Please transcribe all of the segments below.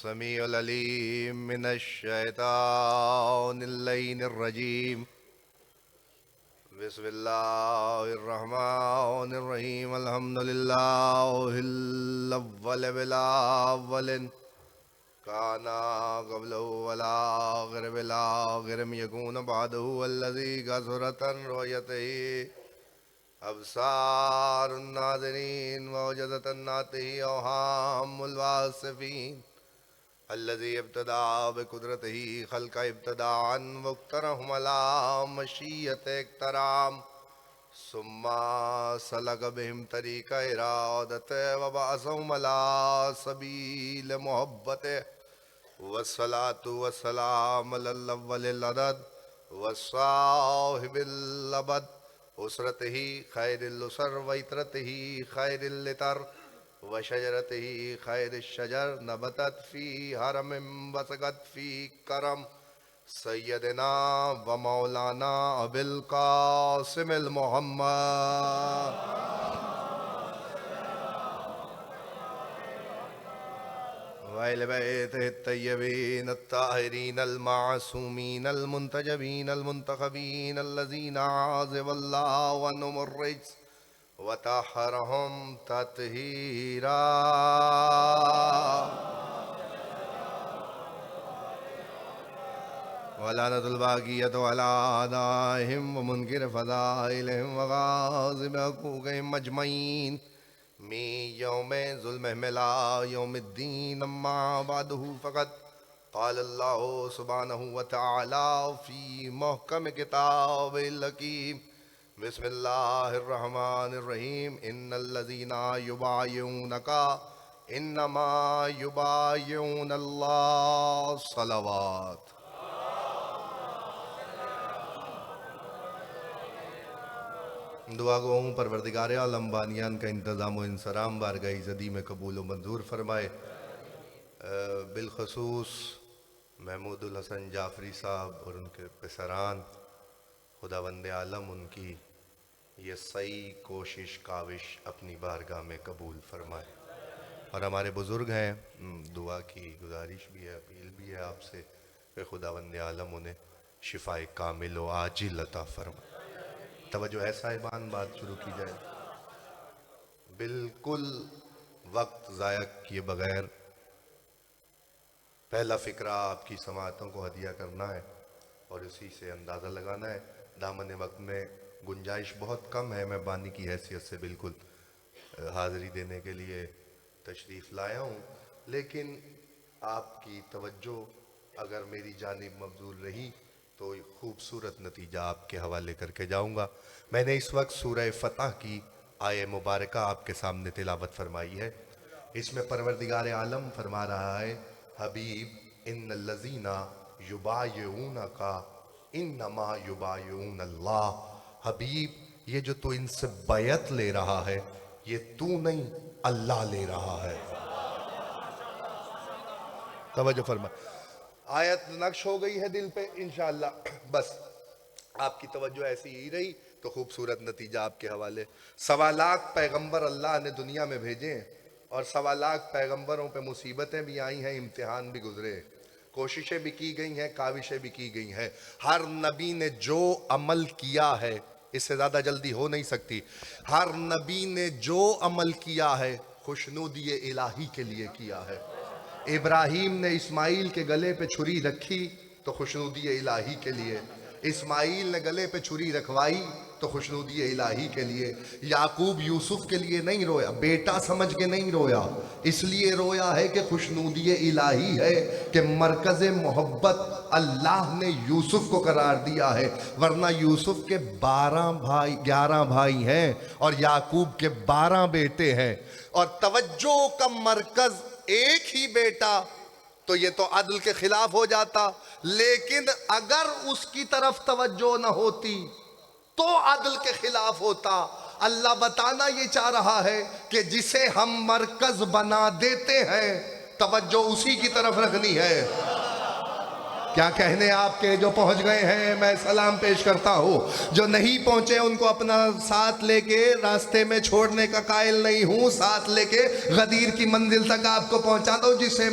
السميع العليم من الشيطان اللعين الرجيم. بسم الله الرحمن الرحيم. الحمد لله الأول بالأول كان قبله والآخر بالآخر يكون بعده الذي كثرت رؤيته أبصار الناظرين ووجدت الناته أوهام الواصفين الذي ابتدأ بقدرته خلق ابتداء واقترهم على مشيئة اقترام ثم سلك بهم طريق إرادته وبعثهم على سبيل محبته والصلاة والسلام على الأول العدد والصاحب الأبد أسرته خير الأسر وإطرته خير الإطر وشجرته خير الشجر نبتت في هرم وسقت في كرم سيدنا ومولانا أبي القاسم المحمد وآل بيته الطيبين الطاهرين المعصومين المنتجبين المنتخبين الذين عازب الله عنهم الرجس وطهرهم تطهيرا. ولعنة الباقية على أعدائهم ومنكر فضائلهم وغاصب حقوقهم أجمعين من يوم ظلمهم إلى يوم الدين. أما بعده فقد قال الله سبحانه وتعالى في محكم كتابه الحكيم. بسم الله الرحمن الرحيم. إن الذين يبايعونك إنما يبايعون الله. صلوات. دعا گو ہوں پروردگار عالم بانیان کا انتظام و انصرام بارگاہ عزتی میں قبول و منظور فرمائے. بالخصوص محمود الحسن جعفری صاحب اور ان کے پسران، خداوند عالم ان کی یہ سعی کوشش کاوش اپنی بارگاہ میں قبول فرمائے. اور ہمارے بزرگ ہیں، دعا کی گزارش بھی ہے، اپیل بھی ہے آپ سے کہ خداوند عالم انہیں شفاء کامل و عاجل عطا فرمائے. توجہ ہے صاحبان، بات شروع کی جائے. بالکل وقت ضائع کیے بغیر پہلا فقرہ آپ کی سماعتوں کو ہدیہ کرنا ہے اور اسی سے اندازہ لگانا ہے. دامن وقت میں گنجائش بہت کم ہے. میں بانی کی حیثیت سے بالکل حاضری دینے کے لیے تشریف لایا ہوں، لیکن آپ کی توجہ اگر میری جانب مبذول رہی تو خوبصورت نتیجہ آپ کے حوالے کر کے جاؤں گا. میں نے اس وقت سورہ فتح کی آیہ مبارکہ آپ کے سامنے تلاوت فرمائی ہے. اس میں پروردگار عالم فرما رہا ہے، حبیب ان الذین یبایعونک انما یبایعون اللہ. حبیب یہ جو تو ان سے بیعت لے رہا ہے یہ تو نہیں، اللہ لے رہا ہے. توجہ فرما. آیت نقش ہو گئی ہے دل پہ انشاءاللہ. بس آپ کی توجہ ایسی ہی رہی تو خوبصورت نتیجہ آپ کے حوالے. 1.25 لاکھ پیغمبر اللہ نے دنیا میں بھیجے ہیں اور 1.25 لاکھ پیغمبروں پہ مصیبتیں بھی آئی ہیں، امتحان بھی گزرے، کوششیں بھی کی گئی ہیں، کاوشیں بھی کی گئی ہیں. ہر نبی نے جو عمل کیا ہے اس سے زیادہ جلدی ہو نہیں سکتی. ہر نبی نے جو عمل کیا ہے خوشنودی الہی کے لیے کیا ہے. ابراہیم نے اسماعیل کے گلے پہ چھری رکھی تو خوشنودی الہی کے لیے. اسماعیل نے گلے پہ چھری رکھوائی تو خوشنودی الہی کے لیے. یعقوب یوسف کے لیے نہیں رویا، بیٹا سمجھ کے نہیں رویا، اس لیے رویا ہے کہ خوشنودی الہی ہے کہ مرکز محبت اللہ نے یوسف کو قرار دیا ہے. ورنہ یوسف کے 11 بھائی ہیں اور یعقوب کے 12 بیٹے ہیں، اور توجہ کا مرکز ایک ہی بیٹا تو یہ تو عدل کے خلاف ہو جاتا. لیکن اگر اس کی طرف توجہ نہ ہوتی تو عدل کے خلاف ہوتا. اللہ بتانا یہ چاہ رہا ہے کہ جسے ہم مرکز بنا دیتے ہیں توجہ اسی کی طرف رکھنی ہے. کیا کہنے آپ کے جو پہنچ گئے ہیں میں سلام پیش کرتا ہوں، جو نہیں پہنچے ان کو اپنا ساتھ لے کے راستے میں چھوڑنے کا قائل نہیں ہوں، ساتھ لے کے غدیر کی منزل تک آپ کو پہنچا دو۔ جسے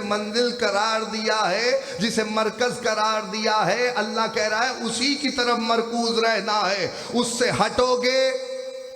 منزل قرار دیا ہے، جسے مرکز قرار دیا ہے، اللہ کہہ رہا ہے اسی کی طرف مرکوز رہنا ہے۔ اس سے ہٹو گے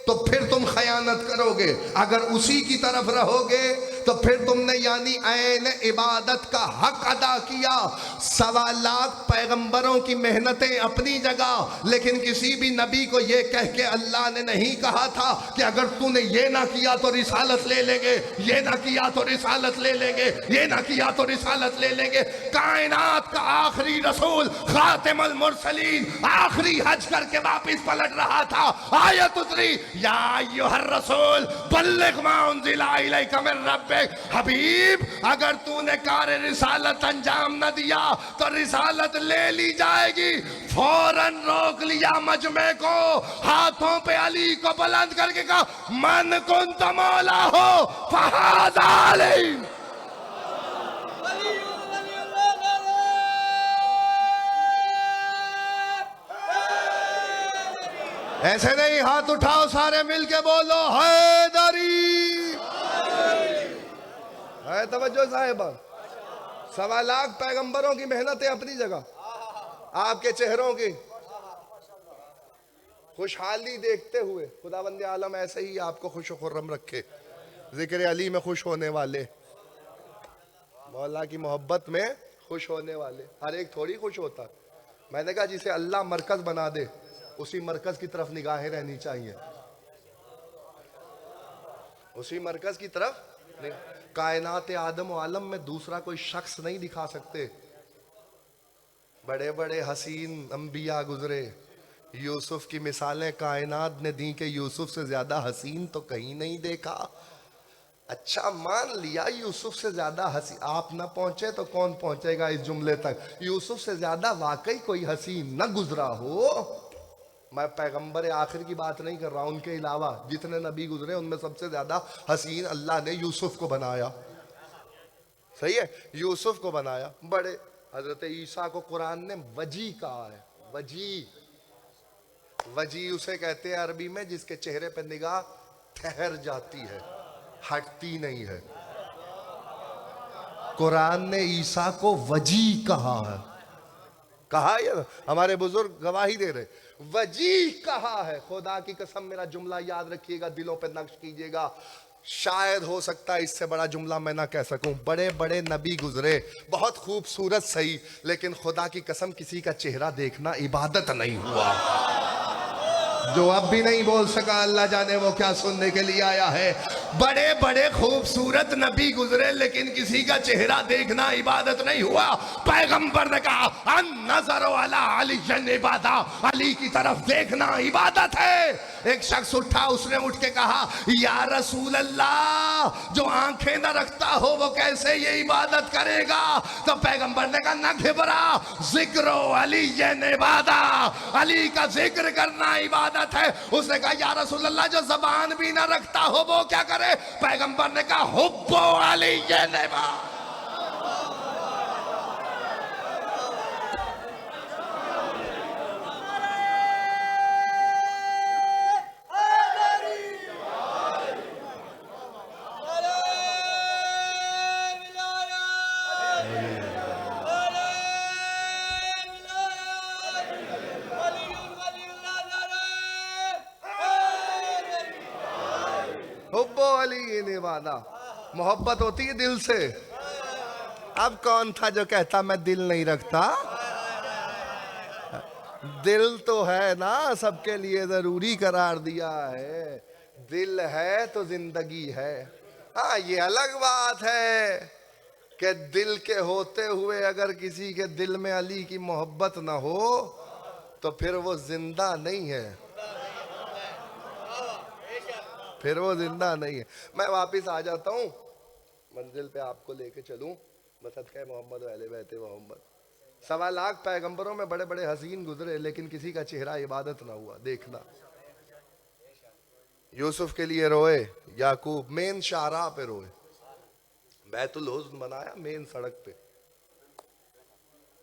تو پھر تم خیانت کرو گے، اگر اسی کی طرف رہو گے تو پھر تم نے یعنی عین عبادت کا حق ادا کیا۔ 1.25 پیغمبروں کی محنتیں اپنی جگہ، لیکن کسی بھی نبی کو یہ کہہ کے اللہ نے نہیں کہا تھا کہ اگر تو نے یہ نہ کیا تو رسالت لے لیں گے، یہ نہ کیا تو رسالت لے لیں گے، یہ نہ کیا تو رسالت لے لیں گے۔ کائنات کا آخری رسول خاتم المرسلین آخری حج کر کے واپس پلٹ رہا تھا، آیت اتری یا ایھا الرسول بلغ ما انزل الیک من ربک۔ حبیب اگر تو نے کار رسالت انجام نہ دیا تو رسالت لے لی جائے گی۔ فوراً روک لیا مجمع کو، ہاتھوں پہ علی کو بلند کر کے کہا من کنت مولا ہو فہذا علی۔ ایسے نہیں، ہاتھ اٹھاؤ سارے مل کے بولو حیدری۔ ہے توجہ صاحبہ، 1.25 پیغمبروں کی محنتیں اپنی جگہ، آپ کے چہروں کی خوشحالی دیکھتے ہوئے خداوند عالم ایسے ہی آپ کو خوش و خرم رکھے، ذکر علی میں خوش ہونے والے، مولا کی محبت میں خوش ہونے والے۔ ہر ایک تھوڑی خوش ہوتا، میں نے کہا جسے اللہ مرکز بنا دے اسی مرکز کی طرف نگاہیں رہنی چاہیے، اسی مرکز کی طرف۔ کائنات آدم و عالم میں دوسرا کوئی شخص نہیں دکھا سکتے۔ بڑے بڑے حسین انبیاء گزرے، یوسف کی مثالیں کائنات نے دیں کہ یوسف سے زیادہ حسین تو کہیں نہیں دیکھا۔ اچھا مان لیا یوسف سے زیادہ حسین، آپ نہ پہنچے تو کون پہنچے گا اس جملے تک؟ یوسف سے زیادہ واقعی کوئی حسین نہ گزرا ہو۔ میں پیغمبر آخر کی بات نہیں کر رہا، ان کے علاوہ جتنے نبی گزرے ان میں سب سے زیادہ حسین اللہ نے یوسف کو بنایا۔ صحیح ہے، یوسف کو بنایا۔ بڑے حضرت عیسیٰ کو قرآن نے وجی کہا ہے، وجی۔ وجی اسے کہتے ہیں عربی میں جس کے چہرے پہ نگاہ ٹھہر جاتی ہے، ہٹتی نہیں ہے۔ قرآن نے عیسیٰ کو وجی کہا ہے، کہا یہ ہمارے بزرگ گواہی دے رہے، وجیح کہا ہے۔ خدا کی قسم میرا جملہ یاد رکھیے گا، دلوں پہ نقش کیجئے گا، شاید ہو سکتا ہے اس سے بڑا جملہ میں نہ کہہ سکوں۔ بڑے بڑے نبی گزرے، بہت خوبصورت صحیح، لیکن خدا کی قسم کسی کا چہرہ دیکھنا عبادت نہیں ہوا۔ جو اب بھی نہیں بول سکا اللہ جانے وہ کیا سننے کے لیے آیا ہے۔ بڑے بڑے خوبصورت نبی گزرے لیکن کسی کا چہرہ دیکھنا عبادت نہیں ہوا۔ پیغمبر نے کہا النظر علی علی عبادہ، علی کی طرف دیکھنا عبادت ہے۔ ایک شخص اٹھا، اس نے اٹھ کے کہا یا رسول اللہ جو آنکھیں نہ رکھتا ہو وہ کیسے یہ عبادت کرے گا؟ تو پیغمبر نے کہا نہ گھبرا، ذکر علی عبادہ، علی کا ذکر کرنا عبادت ہے۔ اس نے کہا یا رسول اللہ جو زبان بھی نہ رکھتا ہو وہ کیا کرے؟ پیغمبر نے کہا حب علی عبادہ۔ حب علی عبادہ، محبت ہوتی ہے دل سے۔ اب کون تھا جو کہتا میں دل نہیں رکھتا؟ دل تو ہے نا، سب کے لیے ضروری قرار دیا ہے۔ دل ہے تو زندگی ہے۔ ہاں یہ الگ بات ہے کہ دل کے ہوتے ہوئے اگر کسی کے دل میں علی کی محبت نہ ہو تو پھر وہ زندہ نہیں ہے، پھر وہ زندہ نہیں ہے۔ میں واپس آ جاتا ہوں، منزل پہ آپ کو لے کے چلوں، بصدقہ محمد و اہل بیت محمد۔ 1.25 پیغمبروں میں بڑے بڑے حسین گزرے لیکن کسی کا چہرہ عبادت نہ ہوا دیکھنا۔ یوسف کے لیے روئے، یعقوب مین شاہراہ پہ روئے، بیت الحزن بنایا مین سڑک پہ۔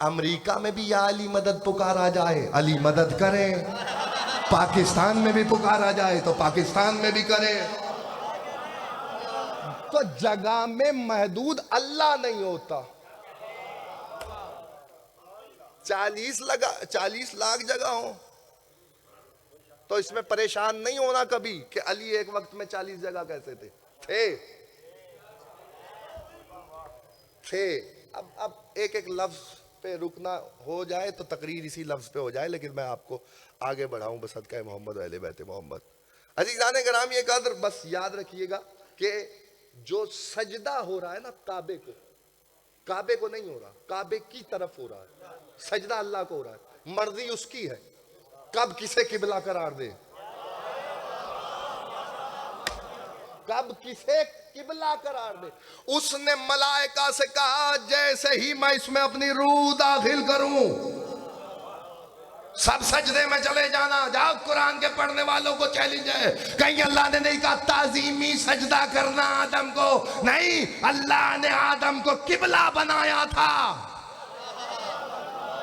امریکہ میں بھی یا علی مدد پکارا جائے علی مدد کرے، پاکستان میں بھی پکارا جائے تو پاکستان میں بھی کرے۔ تو جگہ میں محدود اللہ نہیں ہوتا۔ 40 لاکھ جگہ ہوں تو اس میں پریشان نہیں ہونا کبھی کہ علی ایک وقت میں 40 جگہ کیسے تھے۔ اب ایک ایک لفظ پہ رکنا ہو جائے تو تقریر اسی لفظ پہ ہو جائے، لیکن میں آپ کو آگے بڑھاؤں بس صدقہ محمد و اہل بیت محمد۔ عزیزان گرامی یہ قدر بس یاد رکھیے گا کہ جو سجدہ ہو رہا ہے نا کعبے کو نہیں ہو رہا، کعبے کی طرف ہو رہا ہے، سجدہ اللہ کو ہو رہا ہے، مرضی اس کی ہے کب کسے قبلہ قرار دے، کب کسے قبلہ قرار دے۔ اس نے ملائکہ سے کہا جیسے ہی میں اس میں اپنی روح داخل کروں سب سجدے میں چلے جانا۔ جاؤ قرآن کے پڑھنے والوں کو چیلنج ہے، کہیں اللہ نے نہیں کہا تعظیمی سجدہ کرنا آدم کو، نہیں، اللہ نے آدم کو قبلہ بنایا تھا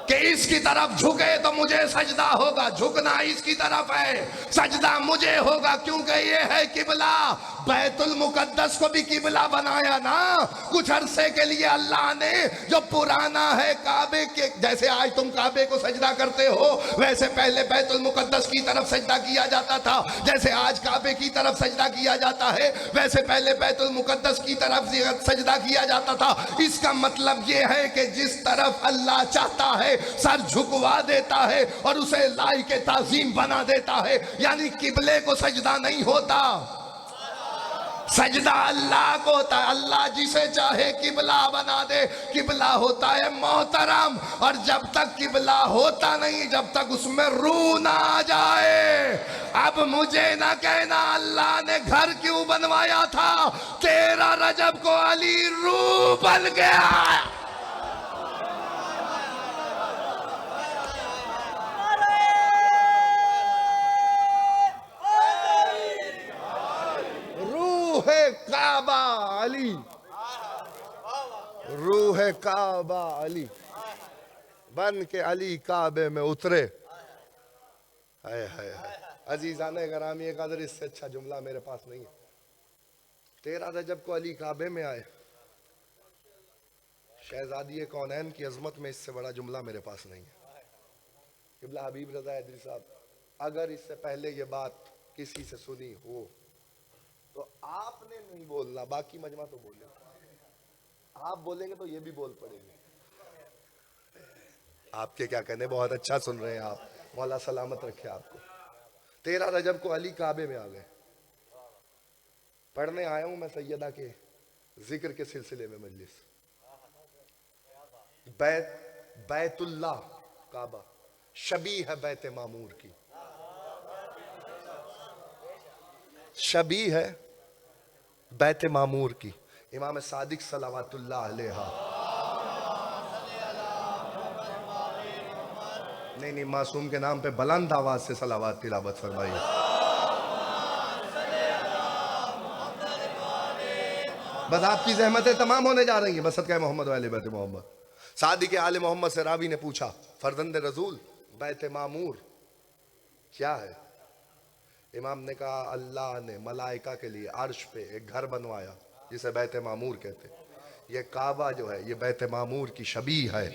کہ اس کی طرف جھکے تو مجھے سجدہ ہوگا، جھکنا اس کی طرف ہے، سجدہ مجھے ہوگا، کیونکہ یہ ہے قبلہ۔ بیت المقدس کو بھی قبلہ بنایا نا کچھ عرصے کے لیے اللہ نے، جو پرانا ہے کعبے کے، جیسے آج تم کعبے کو سجدہ کرتے ہو ویسے پہلے بیت المقدس کی طرف سجدہ کیا جاتا تھا، جیسے آج کعبے کی طرف سجدہ کیا جاتا ہے ویسے پہلے بیت المقدس کی طرف سجدہ کیا جاتا تھا۔ اس کا مطلب یہ ہے کہ جس طرف اللہ چاہتا ہے سر جھکوا دیتا ہے اور اسے لائق تعظیم بنا دیتا ہے، یعنی قبلے کو سجدہ نہیں ہوتا، سجدہ اللہ کو ہوتا ہے۔ اللہ جسے چاہے قبلہ بنا دے، قبلہ ہوتا ہے محترم، اور جب تک قبلہ ہوتا نہیں، جب تک اس میں روح نہ آ جائے۔ اب مجھے نہ کہنا اللہ نے گھر کیوں بنوایا تھا، 13 رجب کو علی روح بن گیا۔ روح کعبہ علی، روح کعبہ علی بن کے علی کعبے میں اترے۔ عزیزان گرامی قدر اس سے اچھا جملہ میرے پاس نہیں ہے۔ 13 رجب کو علی کعبے میں آئے، شہزادی کونین کی عظمت میں اس سے بڑا جملہ میرے پاس نہیں ہے۔ قبلہ حبیب رضا ادری صاحب، اگر اس سے پہلے یہ بات کسی سے سنی ہو تو آپ نے نہیں بولنا، باقی مجمع تو بولے، آپ بولیں گے تو یہ بھی بول پڑے گی۔ آپ کے کیا کہنے، بہت اچھا سن رہے ہیں آپ، مولا سلامت رکھے آپ کو۔ 13 رجب کو علی کعبے میں آ گئے۔ پڑھنے آیا ہوں میں سیدہ کے ذکر کے سلسلے میں مجلس۔ بیت اللہ کعبہ شبیہ ہے بیت معمور کی، شبیہ ہے بیت معمور کی۔ امام صادق صلوات اللہ علیہ، نہیں معصوم کے نام پہ بلند آواز سے صلوات تلاوت فرمائیے۔ بس آپ کی زحمتیں تمام ہونے جا رہی ہیں، بس صدقہ محمد و اہل بیت محمد۔ صادق آل محمد سے راوی نے پوچھا، فرزند رسول بیت معمور کیا ہے؟ امام نے کہا اللہ نے ملائکہ کے لیے عرش پہ ایک گھر بنوایا جسے بیت معمور کہتے، یہ کعبہ جو ہے یہ بیت معمور کی شبیہ ہے۔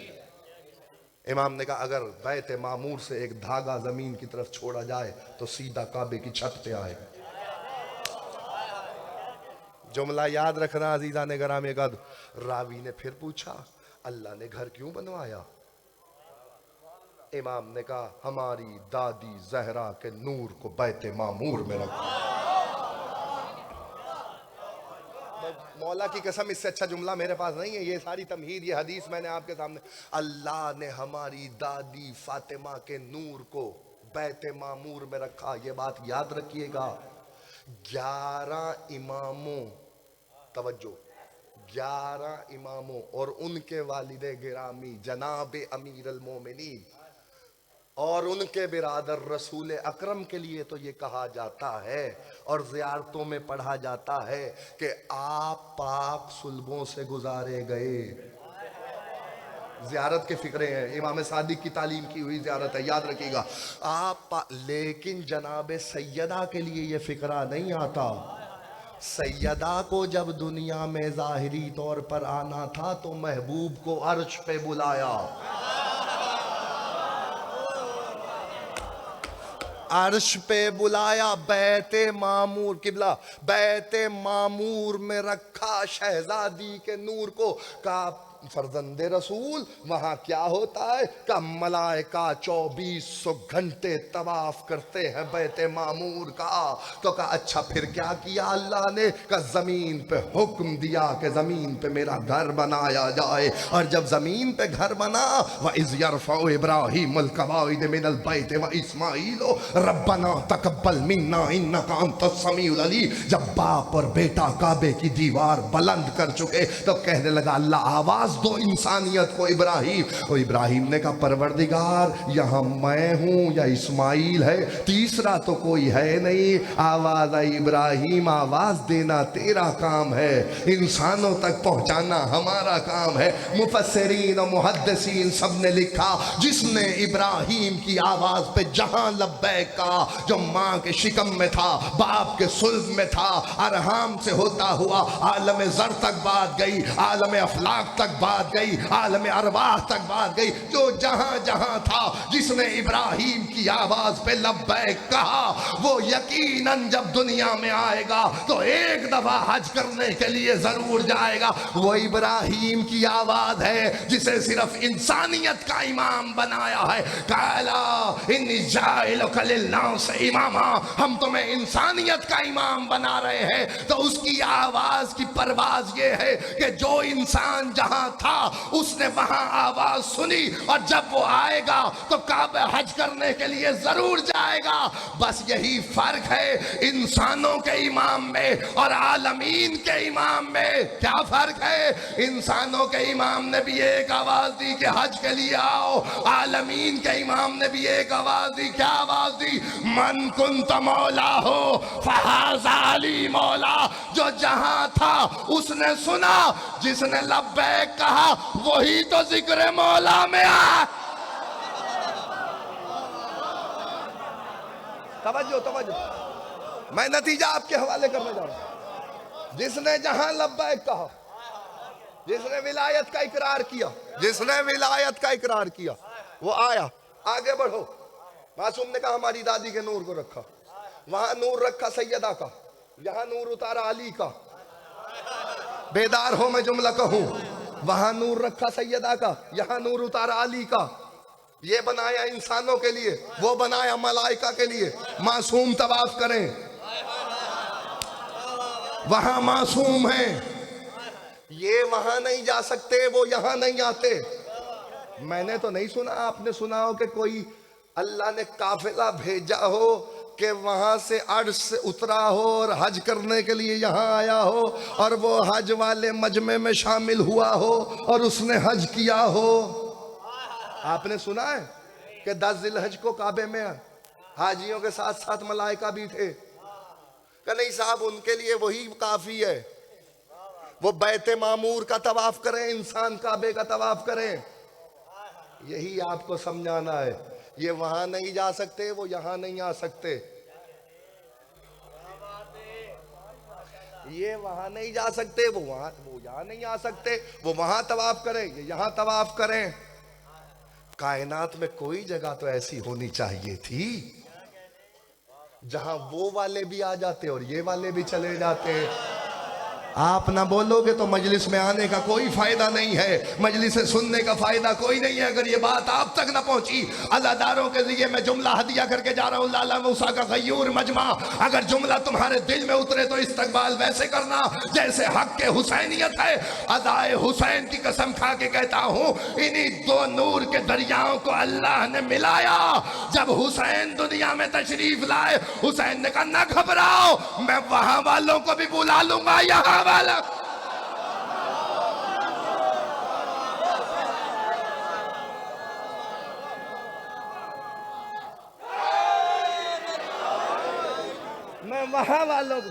امام نے کہا اگر بیت معمور سے ایک دھاگا زمین کی طرف چھوڑا جائے تو سیدھا کعبے کی چھت پہ آئے۔ جملہ یاد رکھنا عزیزان گرامی قدر۔ راوی نے پھر پوچھا اللہ نے گھر کیوں بنوایا؟ امام نے کہا ہماری دادی زہرا کے نور کو بیت معمور میں رکھا۔ مولا کی قسم اس سے اچھا جملہ میرے پاس نہیں ہے، یہ ساری تمہید، یہ حدیث میں نے آپ کے سامنے۔ اللہ نے ہماری دادی فاطمہ کے نور کو بیت معمور میں رکھا، یہ بات یاد رکھیے گا۔ 11 اماموں، توجہ، 11 اماموں اور ان کے والد گرامی جناب امیر المومنین اور ان کے برادر رسول اکرم کے لیے تو یہ کہا جاتا ہے اور زیارتوں میں پڑھا جاتا ہے کہ آپ پاک صلبوں سے گزارے گئے۔ زیارت کے فکرے ہیں، امام صادق کی تعلیم کی ہوئی زیارت ہے، یاد رکھیے گا آپ. لیکن جناب سیدہ کے لیے یہ فکرہ نہیں آتا. سیدہ کو جب دنیا میں ظاہری طور پر آنا تھا تو محبوب کو عرش پہ بلایا، عرش پہ بلایا، بیت معمور قبلہ بیت معمور میں رکھا شہزادی کے نور کو. کہا فرزند رسول وہاں کیا ہوتا ہے؟ کہ ملائکہ 2400 گھنٹے طواف کرتے ہیں بیت معمور کا. تو کہا اچھا پھر کیا کیا اللہ نے؟ کہ زمین پہ حکم دیا کہ زمین پہ میرا گھر بنایا جائے. اور جب زمین پہ گھر بنا وَإِذْ يَرْفَعُ إِبْرَاهِيمُ الْقَوَاعِدَ مِنَ الْبَيْتِ وَإِسْمَاعِيلُ رَبَّنَا تَقَبَّلْ مِنَّا إِنَّكَ أَنْتَ السَّمِيعُ الْعَلِيمُ. جب باپ اور بیٹا کعبے کی دیوار بلند کر چکے تو کہنے لگا اللہ آواز دو انسانیت کو. ابراہیم اور ابراہیم نے کہا پروردگار یہاں میں ہوں یا اسماعیل ہے، تیسرا تو کوئی ہے نہیں. آواز آئی ابراہیم آواز دینا تیرا کام ہے، انسانوں تک پہنچانا ہمارا کام ہے. مفسرین و محدثین سب نے لکھا جس نے ابراہیم کی آواز پہ جہاں لبیک کہا، جو ماں کے شکم میں تھا، باپ کے صلب میں تھا، ارحام سے ہوتا ہوا عالم زر تک بات گئی، عالم افلاق تک بات گئی، عالم ارواح تک بات گئی. جو جہاں جہاں تھا جس نے ابراہیم کی آواز پہ لبیک کہا وہ یقیناً جب دنیا میں آئے گا تو ایک دفعہ حج کرنے کے لیے ضرور جائے گا. وہ ابراہیم کی آواز ہے جسے صرف انسانیت کا امام بنایا ہے. قَالَ إِنِّي جَاعِلُكَ لِلنَّاسِ إِمَامًا، ہم تمہیں انسانیت کا امام بنا رہے ہیں. تو اس کی آواز کی پرواز یہ ہے کہ جو انسان جہاں تھا اس نے وہاں آواز سنی، اور جب وہ آئے گا تو کعبہ حج کرنے کے لیے ضرور جائے گا. بس یہی فرق ہے انسانوں کے امام میں اور عالمین کے امام میں. کیا فرق ہے؟ انسانوں کے امام نے بھی ایک آواز دی کہ حج کے لیے آؤ، عالمین کے امام نے بھی ایک آواز دی. کیا آواز دی؟ من کنت مولا ہو فہذا علی مولا. جو جہاں تھا اس نے سنا، جس نے لبیک کہا وہی تو ذکر مولا میں آ. توجہ میں نتیجہ آپ کے حوالے کرنے جا رہا ہوں. جس نے جہاں لبیک کہا، جس نے ولایت کا اقرار کیا، جس نے ولایت کا اقرار کیا وہ آیا. آگے بڑھو. معصوم نے کہا ہماری دادی کے نور کو رکھا، وہاں نور رکھا سیدہ کا، یہاں نور اتارا علی کا. بیدار ہو میں جملہ کہوں، وہاں نور رکھا سیدہ کا، یہاں نور اتارا علی کا. یہ بنایا انسانوں کے لیے، وہ بنایا ملائکہ کے لیے. معصوم طواف کریں، وہاں معصوم ہیں. یہ وہاں نہیں جا سکتے، وہ یہاں نہیں آتے. میں نے تو نہیں سنا، آپ نے سنا ہو کہ کوئی اللہ نے قافلہ بھیجا ہو کہ وہاں سے عرش سے اترا ہو اور حج کرنے کے لیے یہاں آیا ہو اور وہ حج والے مجمع میں شامل ہوا ہو اور اس نے حج کیا ہو. آپ نے سنا ہے کہ 10 ذی الحج کو کعبے میں حاجیوں کے ساتھ ساتھ ملائکہ بھی تھے؟ کہ نہیں صاحب ان کے لیے وہی کافی ہے. وہ بیت معمور کا طواف کریں، انسان کعبے کا طواف کریں. یہی آپ کو سمجھانا ہے. یہ وہاں نہیں جا سکتے، وہ یہاں نہیں آ سکتے. یہ وہاں نہیں جا سکتے، وہ یہاں نہیں آ سکتے. وہ وہاں طواف کریں، یہ یہاں طواف کریں. کائنات میں کوئی جگہ تو ایسی ہونی چاہیے تھی جہاں وہ والے بھی آ جاتے اور یہ والے بھی چلے جاتے. آپ نہ بولو گے تو مجلس میں آنے کا کوئی فائدہ نہیں ہے، مجلس سننے کا فائدہ کوئی نہیں ہے اگر یہ بات آپ تک نہ پہنچی. عزاداروں کے لیے میں جملہ ہدیہ کر کے جا رہا ہوں، لالا موسیٰ کا غیور مجمع. اگر جملہ تمہارے دل میں اترے تو استقبال ویسے کرنا جیسے حق کے حسینیت ہے. ادائے حسین کی قسم کھا کے کہتا ہوں انہی 2 نور کے دریاؤں کو اللہ نے ملایا. جب حسین دنیا میں تشریف لائے، حسین نے کہا نہ گھبراؤ، میں وہاں والوں کو بھی بلا لوں گا، یہاں والا. میں وہاں والوں کو.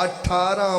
18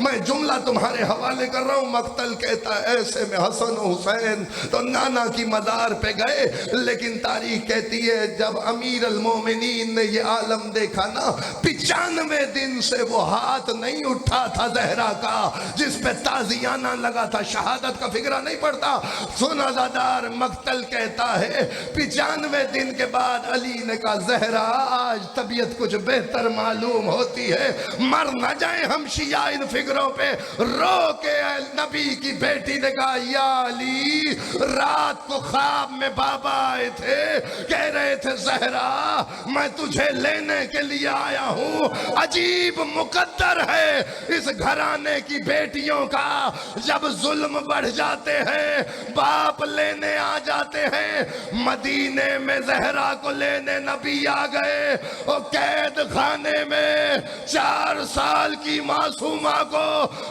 میں جملہ تمہارے حوالے کر رہا ہوں. مقتل کہتا ہے ایسے میں حسن و حسین تو نانا کی مزار پہ گئے. لیکن تاریخ کہتی ہے جب امیر المومنین نے یہ عالم دیکھا نا 95 دن سے وہ ہاتھ نہیں اٹھا تھا زہرا کا جس پہ تازیانہ لگا تھا. شہادت کا فکرہ نہیں پڑتا. سن عزادار, مقتل کہتا ہے 95 دن کے بعد علی نے کہا زہرا آج طبیعت کچھ بہتر معلوم ہوتی ہے, مر نہ جائیں ہم شیعہ ان فکروں پہ. رو کے نبی کی بیٹی نے کہا یا علی رات کو خواب میں بابا آئے تھے, کہہ رہے تھے زہرا میں تجھے لینے کے لیے آیا ہوں. عجیب مقدر ہے اس گھرانے کی بیٹیوں کا, جب ظلم بڑھ جاتے ہیں باپ لینے آ جاتے ہیں. مدینے میں زہرا کو لینے نبی آ گئے. وہ قید خانے میں 4 سال کی معصومہ کو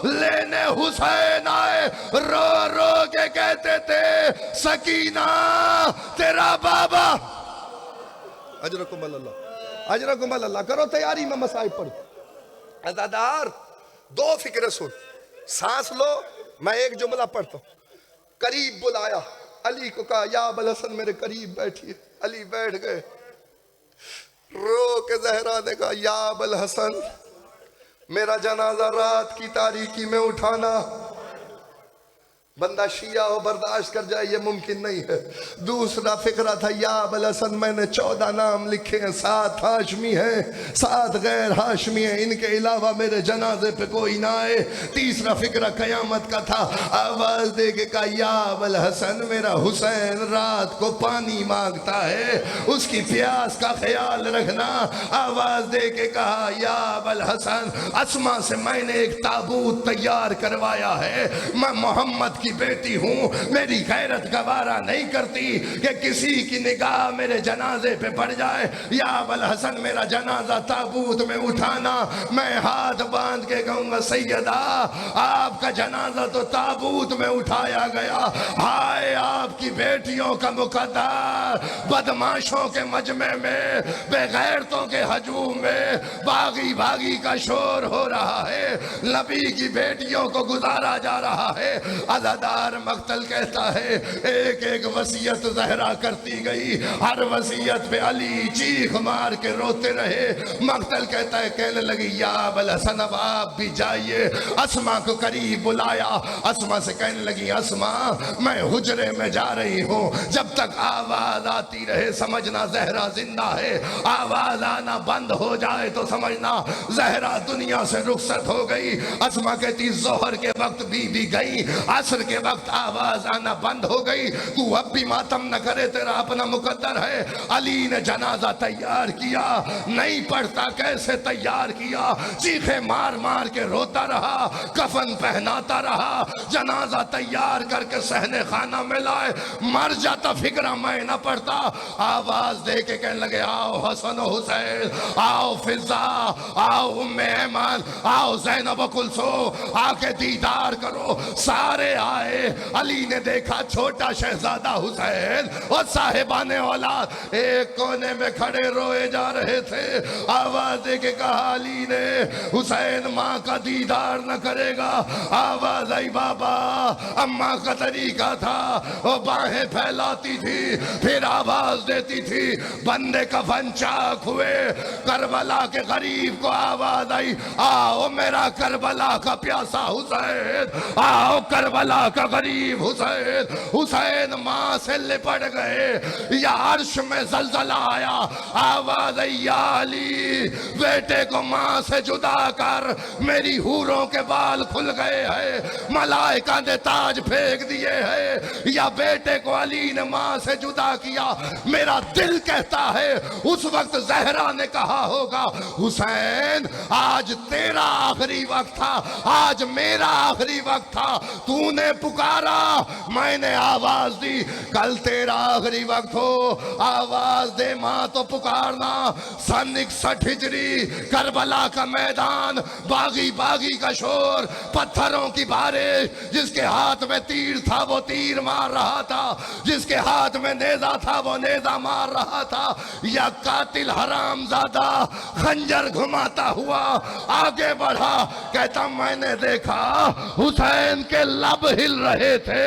لینے حسین آئے. رو رو کے کہتے تھے سکینہ تیرا بابا. اجرکم اللہ, اجرکم اللہ. کرو تیاری میں مسائل پڑھ. عزادار 2 فکریں سن, سانس لو. میں ایک جملہ پڑھتا ہوں. قریب بلایا, علی کو کہا یا ابوالحسن میرے قریب بیٹھیے. علی بیٹھ گئے. رو کے زہرا نے کہا یا ابوالحسن میرا جنازہ رات کی تاریکی میں اٹھانا. بندہ شیعہ ہو برداشت کر جائے, یہ ممکن نہیں ہے. دوسرا فکرہ تھا یا ابوالحسن میں نے 14 نام لکھے ہیں, 7 ہاشمی ہیں 7 غیر ہاشمی ہیں, ان کے علاوہ میرے جنازے پہ کوئی نہ آئے. تیسرا فکرہ قیامت کا تھا. آواز دے کے کہا یا ابوالحسن میرا حسین رات کو پانی مانگتا ہے, اس کی پیاس کا خیال رکھنا. آواز دے کے کہا یا ابوالحسن اسما سے میں نے ایک تابوت تیار کروایا ہے, میں محمد کی بیٹی ہوں, میری غیرت گوارا نہیں کرتی کہ کسی کی نگاہ میرے جنازے پہ پڑ جائے. یا ابوالحسن میرا جنازہ تابوت میں اٹھانا. میں ہاتھ باندھ کے کہوں گا سیدہ آپ کا جنازہ تو تابوت میں اٹھایا گیا, ہائے آپ کی بیٹیوں کا مقدر بدماشوں کے مجمع میں بے غیرتوں کے ہجوم میں باغی باغی کا شور ہو رہا ہے, نبی کی بیٹیوں کو گزارا جا رہا ہے. عزادار مقتل کہتا ہے ایک ایک وصیت زہرا کرتی گئی, ہر وصیت پہ علی چیخ مار کے روتے رہے. مقتل کہتا ہے کہنے لگی یا ابوالحسن اب آپ بھی جائیے. اسما کو قریب بلایا. اسما سے کہنے لگی اسما میں حجرے میں جا رہی ہوں, جب تک آواز آتی رہے سمجھنا زہرا زندہ ہے, آواز آنا بند ہو جائے تو سمجھنا زہرا دنیا سے رخصت ہو گئی. اسما کہتی ظہر کے وقت بی گئی, عصر کے وقت آواز آنا بند ہو گئی, تو اب بھی ماتم نہ کرے تیرا اپنا مقدر ہے. علی نے جنازہ تیار کیا, نہیں پڑھتا کیسے تیار کیا, چیخے مار مار کے روتا رہا, کفن پہناتا رہا, جنازہ تیار کر کے صحن خانہ میں لائے. مر جاتا فکرہ میں نہ پڑھتا. آواز دے کے کہنے لگے آؤ حسن و حسین, آؤ فضا, آؤ ام ایمن, آؤ زینب و کلثوم, آ کے دیدار کرو. سارے آئے. علی نے دیکھا چھوٹا شہزادہ حسین اور صاحبان اولاد ایک کونے میں کھڑے روئے جا رہے تھے. آواز دے کے کہا علی نے حسین ماں کا دیدار نہ کرے گا. آواز آئی بابا, اماں کا طریقہ تھا وہ باہیں پھیلاتی تھی پھر آواز دیتی تھی, بندے کفن چاک ہوئے. کربلا کے غریب کو آواز آئی آؤ میرا کربلا کا پیاسا حسین, آؤ کربلا کا غریب حسین. حسین ماں سے لپٹ گئے. یا عرش میں زلزلہ آیا. آواز آئی یا علی بیٹے کو ماں سے جدا کر, میری حوروں کے بال کھل گئے ہیں, ملائکہ نے تاج پھینک دیے ہیں. یا بیٹے کو علی نے ماں سے جدا کیا. میرا دل کہتا ہے اس وقت زہرا نے کہا ہوگا حسین آج تیرا آخری وقت تھا, آج میرا آخری وقت تھا, تو نے نے پکارا میں نے آواز دی کل تیرا آخری وقت ہو آواز دے ماں تو پکارنا سن 61 ہجری کربلا کا میدان باغی باغی کا شور پتھروں کی بارش جس کے ہاتھ میں تیر تھا وہ تیر مار رہا تھا جس کے ہاتھ میں نیزہ تھا وہ نیزہ مار رہا تھا یا قاتل حرام زادہ خنجر گھماتا ہوا آگے بڑھا کہتا میں نے دیکھا حسین کے لب ہل رہے تھے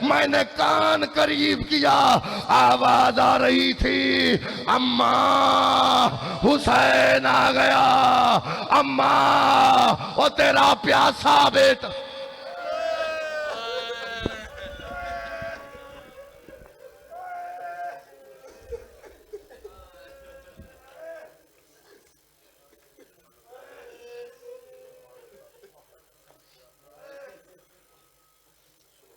میں نے کان قریب کیا آواز آ رہی تھی اماں حسین آ گیا اماں وہ تیرا پیاسا بیٹا